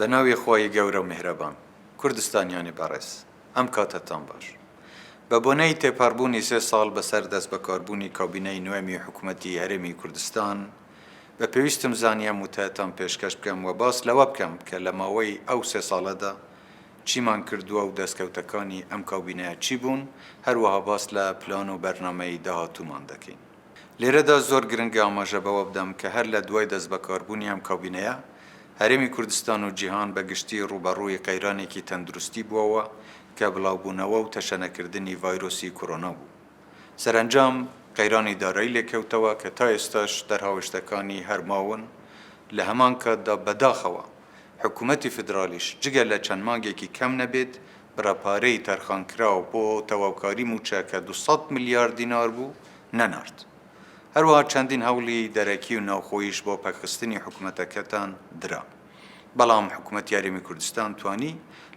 بەناوی خۆی گەورە و میهرەبان کوردستانیانی بەڕێز ئەم کاتتان باش بە بۆنەی تێپەڕبوونی 3 ساڵ بەسەر دەست بەکاربوونی کابینەی نوێمی حکوومەتی هەرێمی کوردستان بە پێویستم زانیە وتایەتان پێشکەش بکەم و باس لەوە بکەم کە لە ماوەی ئەو 3 ساڵەدا چیمان کردووە و دەستکەوتەکانی ئەم کابینەیە چی بوون، هەروەها باس لە پلان و بەرنامەی داهاتوومان دەکەین. لێرەدا زۆر گرنگە ئاماژە بەوە بدەم کە هەر لە دوای دەست بەکاربوونی ئەم کابینەیە هەرێمی کوردستان و جیهان بە گشتی ڕوبەڕووی قەیرانێکی تەندروستی بووەوە کە بڵاوبوونەوە و تەشەنەکردنی ڤایرۆسی کۆرۆنا بوو. سەرنجام قەیرانی دارایی لێکەوتەوە کە تا ئێستاش دەرهاوشتەکانی هەرماون لە هەمان کاتدا بەداخەوە حکوومەتی فدرالیش جگە لە چەند مانگێکی کەم نەبێت بڕەپارەی تەرخانکراو بۆ تەواوکاری موچە کە 200 میلیارد دینار بوو نەنارد. هەروەها چەندین هەوڵی دەرەکی و ناوخۆیش بۆ پەکخستنی حکوومەتەکەتان درا. بەڵام حکوومەتی هەرێمی کوردستان توانی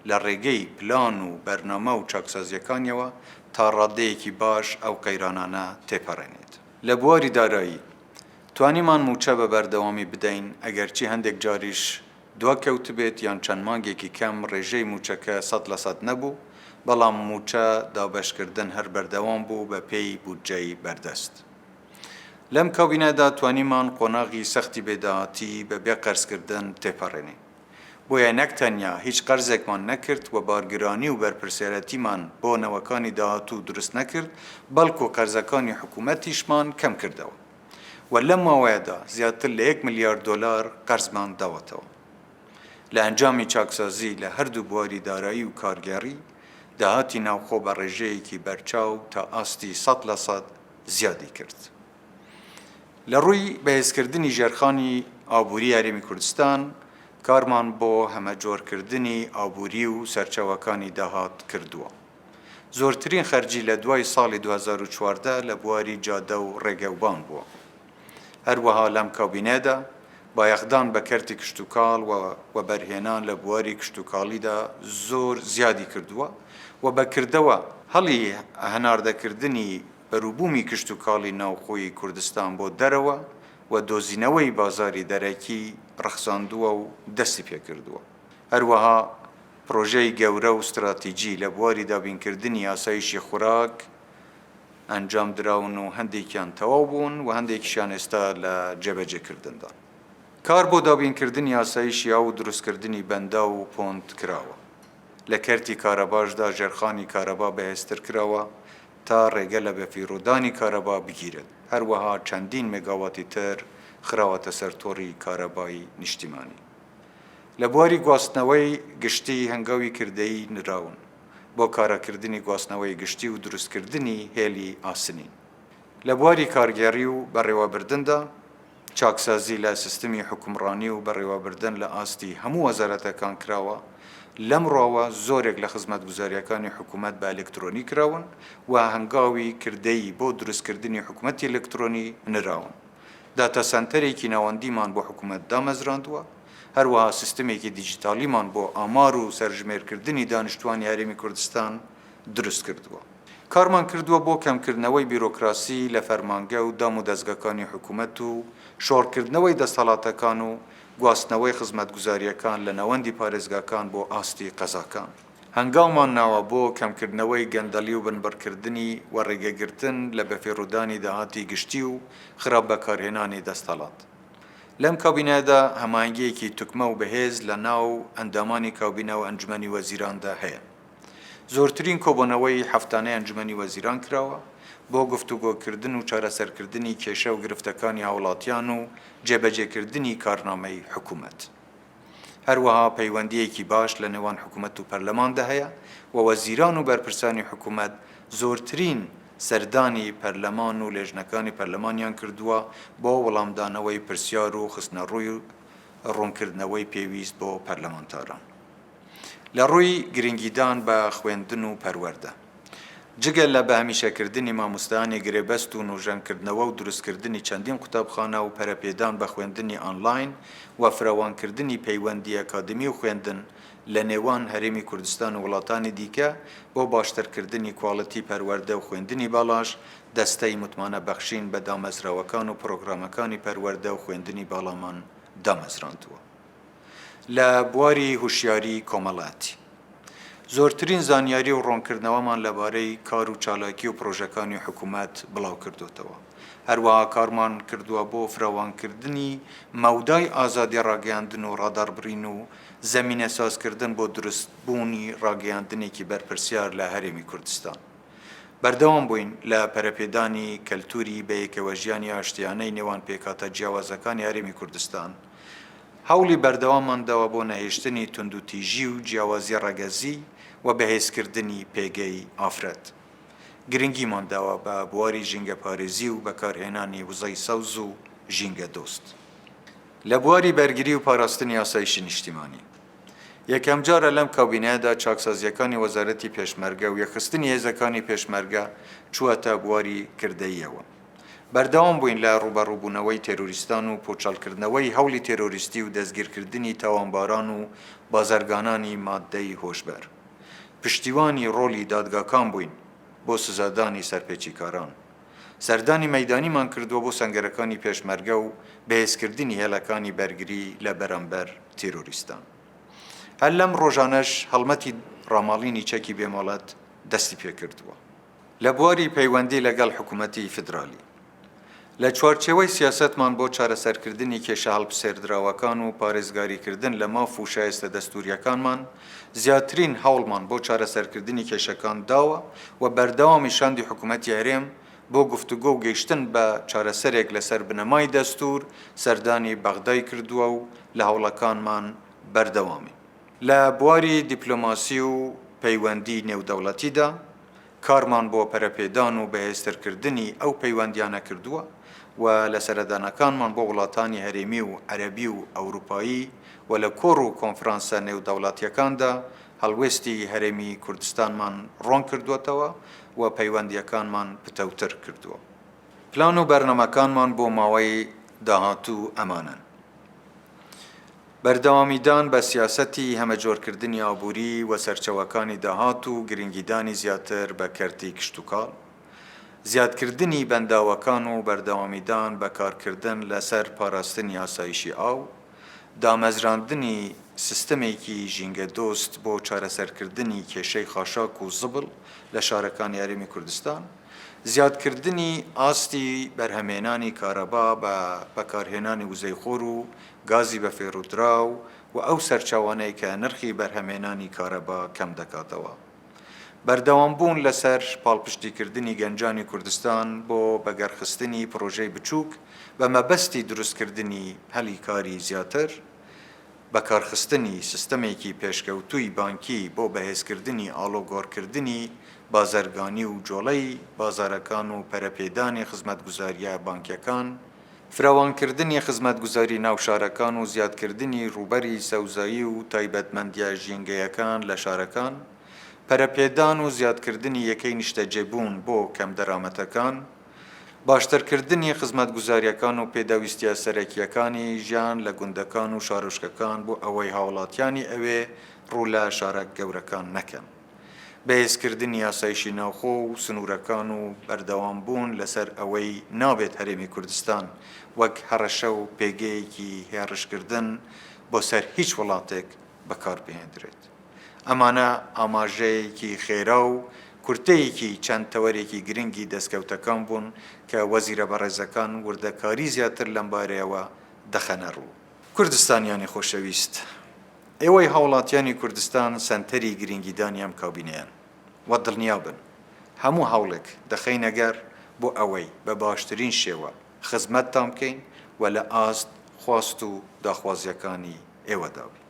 لە ڕێگەی پلان و بەرنامە و چاکسازیەکانیەوە تا ڕادەیەکی باش ئەو قەیرانانە تێپەڕێنێت. لە بواری دارایی توانیمان موچە بە بەردەوامی بدەین ئەگەرچی هەندێک جاریش دواکەوت بێت یان چەند مانگێکی کەم ڕێژەی موچەکە 100% نەبوو، بەڵام موچە دابەشکردن هەر بەردەوام بوو بە پێی بودجەی بەردەست. لەم کابینەدا توانیمان قۆناغی سەختی بێداهاتی بە بێ قەرزکردن تێپەڕێنین. بۆیە نەک تەنیا هیچ قەرزێکمان نەکرد و بارگرانی و بەرپرسیارەتیمان بۆ نەوەکانی داهاتوو دروست نەکرد، بەڵکو قەرزەکانی حکوومەتیشمان کەم کردەوە و لەم ماوەیەدا زیاتر لە 1 میلیارد دۆلار قەرزمان داوەتەوە. لە ئەنجامی چاکسازی لە هەردوو بواری دارایی و کارگێڕی داهاتی ناوخۆ بە ڕێژەیەکی بەرچاو تا ئاستی 100% زیادی کرد. لە ڕووی بەهێزکردنی ژێرخانی ئابووری هەرێمی کوردستان کارمان بۆ هەمەجۆرکردنی ئابووری و سەرچەوەکانی داهات کردووە. زۆرترین خەرجی لە دوای ساڵی 2014 لە بواری جادە و ڕێگەوبان بووە. هەروەها لەم کابینەدا بایەخدان بە کەرتی کشتتوکاڵ و بەرهێنان لە بواری کشتتوکاڵیدا زۆر زیادی کردووە و بەکردەوە هەڵی هەناردەکردنی بەروبوومی کشتتوکاڵی ناوخۆی کوردستان بۆ دەرەوە و دۆزینەوەی بازاری دەرەکی ڕەخساندووە و دەستی پێکردووە. هەروەها پرۆژەی گەورە و استراتیجی لە بواری دابینکردنی ئاسایشی خوراک ئەنجام دراون و هەندێکیان تەواو بوون و هەندێکیشیان ئێستا لە جێبەجێکردندا. کار بۆ دابینکردنی ئاسایشی ئاو و دروستکردنی بەندە و پۆنت کراوە. لە کەرتی کارەباشدا ژێرخانی کارەبا بەهێزتر کراوە تا ڕێگە لە بەفیڕۆدانی کارەبا بگیرێت. هەروەها چەندین مێگاواتی تر خراوەتە سەر تۆڕی کارەبایی نیشتیمانی. لە بواری گواستنەوەی گشتی هەنگاوی کردەیی نراون بۆ کارەکردنی گواستنەوەی گشتی و دروستکردنی هێلی ئاسنین. لە بواری کارگێڕی و بەڕێوەبردندا چاکسازی لە سیستمی حکومڕانی و بەڕێوەبردن لە ئاستی هەموو وەزارەتەکان کراوە. لەم ڕاوە زۆرێک لە خزمەتگوزاریەکانی حکوومەت بە ئەلکترۆنی کراون و هەنگاوی کردەیی بۆ دروستکردنی حکوومەتی ئەلکترۆنی نراون. داتە سەنتەرێکی ناوەندیمان بۆ حکوومەت دامەزراندووە، هەروەها سیستمێکی دیجیتالیمان بۆ ئامار و سەرژمێرکردنی دانیشتوانی هەرێمی کوردستان دروست کردووە. کارمان کردووە بۆ کەمکردنەوەی بیرۆکراسی لە فەرمانگە و دام و دەستگاکانی حکوومەت و شۆڕکردنەوەی دەسەڵاتەکان و گواستنەوەی خزمەتگوزاریەکان لە نەوەندی پارێزگاکان بۆ ئاستی قەزاکان. هەنگاومان ناوە بۆ کەمکردنەوەی گەندەلی و بنبڕکردنی و ڕێگەگرتن لە بەفیڕۆدانی داهاتی گشتی و خراپ بەکارهێنانی دەستەڵات. لەم کابینەدا هەماهەنگیەکی توکمە و بەهێز لە ناو ئەندامانی کابینە و ئەنجومەنی وەزیراندا هەیە. زۆرترین کۆبوونەوەی هەفتانەی ئەنجومەنی وەزیران کراوە بۆ گفتوگۆکردن و چارەسەرکردنی کێشە و گرفتەکانی هاوڵاتیان و جێبەجێکردنی کارنامەی حکوومەت. هەروەها پەیوەندیەکی باش لە نێوان حکوومەت و پەرلەماندا هەیە و وەزیران و بەرپرسانی حکوومەت زۆرترین سەردانی پەرلەمان و لێژنەکانی پەرلەمانیان کردووە بۆ وەڵامدانەوەی پرسیار و خستنەڕووی و ڕوونکردنەوەی پێویست بۆ پەرلەمانتاران. لە ڕووی گرنگیدان بە خوێندن و پەروەردە جگەل لە بەهەمیشەکردنی مامۆستایانی گرێبەست و نوژەنکردنەوە و دروستکردنی چەندین قوتابخانە و پەرەپێدان بە خوێندنی ئۆنلاین و فراوانکردنی پەیوەندی ئەکادمی و خوێندن لە نێوان هەرێمی کوردستان و وڵاتانی دیکە بۆ باشترکردنی کواڵەتی پەروەردە و خوێندنی باڵاش دەستەی متمانە بەخشین بە دامەزراوەکان و پرۆگرامەکانی پەروەردە و خوێندنی باڵامان دامەزراندووە. لە بواری هوشیاری کۆمەڵاتی. زۆرترین زانیاری و ڕوونکردنەوەمان لەبارەی کار و چالاکی و پرۆژەکانی حکوومەت بڵاو کردوتەوە. هەروەها کارمان کردووە بۆ فراوانکردنی مەودای ئازادی ڕاگەیاندن و ڕاداربڕین و زەمینە سازکردن بۆ دروستبوونی ڕاگەیاندنێکی بەرپرسیار لە هەرێمی کوردستان. بەردەوام بووین لە پەرەپێدانی کەلتوری بەیەکەوە ژیانی ئاشتیانەی نێوان پێکاتە جیاوازەکانی هەرێمی کوردستان. هەوڵی بەردەوامانداوە بۆ نەهێشتنی توندوتیژی و جیاوازی ڕەگەزی و بەهێزکردنی پێگەی ئافرەت. گرنگیمان داوە بە بواری ژینگە پارێزی و بەکارهێنانی وزەی سەوز و ژینگە دۆست. لە بواری بەرگری و پاراستنی یاسایشی نیشتیمانی. یەکەم جارە لەم کابینەیەدا چاکسازیەکانی وەزارەتی پێشمەرگە و یەخستنی هێزەکانی پێشمەرگە چووەتە بواری کردەیەوە. بەردەوام بووین لە ڕوبەڕووبوونەوەی تێرۆریستان و پۆچەڵکردنەوەی هەوڵی تێرۆریستی و دەستگیرکردنی تاوانباران و بازرگانانی مادەی هۆشبەر. پشتیوانی ڕۆلی دادگاکان بووین بۆ سزادانی سەرپێچیکاران. سەردانی مەیدانیمان کردووە بۆ سەنگەرەکانی پێشمەرگە و بەهێزکردنی هێلەکانی بەرگری لە بەرامبەر تێرۆریستان. هەر لەم ڕۆژانەش هەڵمەتی ڕاماڵینی چەکی بێمەڵەت دەستی پێکردووە. لە بواری پەیوەندی لەگەڵ حکوومەتی فدرالی. لە چوارچێوەی سیاسەتمان بۆ چارەسەرکردنی کێشە هەڵبسێردراوەکان و پارێزگاریکردن لە ماف و شایستە دەستوریەکانمان زیاترین هەوڵمان بۆ چارەسەرکردنی کێشەکان داوە و بەردەوامی شاندی حکوومەتی هەرێم بۆ گفتوگۆ و گەیشتن بە چارەسەرێک لەسەر بنەمای دەستور سەردانی بەغدای کردووە و لە هەوڵەکانمان بەردەوامی. لە بواری دیپلۆماسی و پەیوەندی نێودەوڵەتیدا کارمان بۆ پەرەپێدان و بەهێزترکردنی ئەو پەیوەندیانە کردووە و لە سەردانەکانمان بۆ وڵاتانی هەرێمی و عەرەبی و ئەوروپایی و لە کۆڕ و کۆنفرانسە نێودەوڵەتیەکاندا هەڵوێستی هەرێمی کوردستانمان ڕوون کردووەتەوە و پەیوەندیەکانمان پتەوتر کردووە. پلان و بەرنامەکانمان بۆ ماوەی داهاتوو ئەمانن. بەردەوامیدان بە سیاسەتی هەمەجۆرکردنی ئابووری و سەرچەوەکانی داهات و گرنگیدانی زیاتر بە کەرتی کشتوکاڵ، زیادکردنی بەنداوەکان و بەردەوامیدان بەکارکردن لەسەر پاراستنی یاسایشی ئاو، دامەزراندنی سیستەمێکی ژینگە دۆست بۆ چارەسەرکردنی کێشەی خاشاک و زبڵ لە شارەکانی هەرێمی کوردستان، زیادکردنی ئاستی بەرهەمێنانی کارەبا بە بەکارهێنانی وزەی خۆر و گازی بە فێڕودراو و ئەو سەرچاوانەی کە نرخی بەرهەمێنانی کارەبا کەم دەکاتەوە. بەردەوامبوون لەسەر پاڵپشتیکردنی گەنجانی کوردستان بۆ بەگەرخستنی پرۆژەی بچووک بە مەبەستی دروستکردنی هەلی کاری زیاتر، بەکارخستنی سیستەمێکی پێشکەوتووی بانکی بۆ بەهێزکردنی ئاڵۆگۆڕکردنی بازرگانی و جۆڵەی بازارەکان و پەرەپێدانی خزمەتگوزاریە بانکیەکان، فراوانکردنی خزمەتگوزاری ناوشارەکان و زیادکردنی ڕوبەری سەوزایی و تایبەتمەندیە ژینگەیەکان لە شارەکان، پەرەپێدان و زیادکردنی یەکەی نیشتەجێبوون بۆ کەم دەرامەتەکان، باشترکردنی خزمەتگوزاریەکان و پێداویستیە سەرەکیەکانی ژیان لە گوندەکان و شارۆچکەکان بۆ ئەوەی هاوڵاتیانی ئەوێ ڕوو لە شارە گەورەکان نەکەن، بەهێزکردنی یاسایشی ناوخۆ و سنوورەکان و بەردەوامبوون لەسەر ئەوەی نابێت هەرێمی کوردستان وەک هەڕەشە و پێگەیەکی هێڕشکردن بۆ سەر هیچ وڵاتێک بەکاربهێنرێت. ئەمانە ئاماژەیەکی خێرا و کورتەیەکی چەند تەوەرێکی گرنگی دەستکەوتەکان بوون کە وەزیرە بەڕێزەکان وردەکاری زیاتر لەم بارەیەوە دەخەنە ڕوو. کوردستانیانی خۆشەویست، ئێوەی هاوڵاتیانی کوردستان سەنتەری گرنگیدانی ئەم کابینەیەن وە دڵنیابن هەموو هەوڵێک دەخەینەگەر بۆ ئەوەی بە باشترین شێوە خزمەتتان بکەین و لە ئاست خواست و داخوازیەکانی ئێوەدا بین.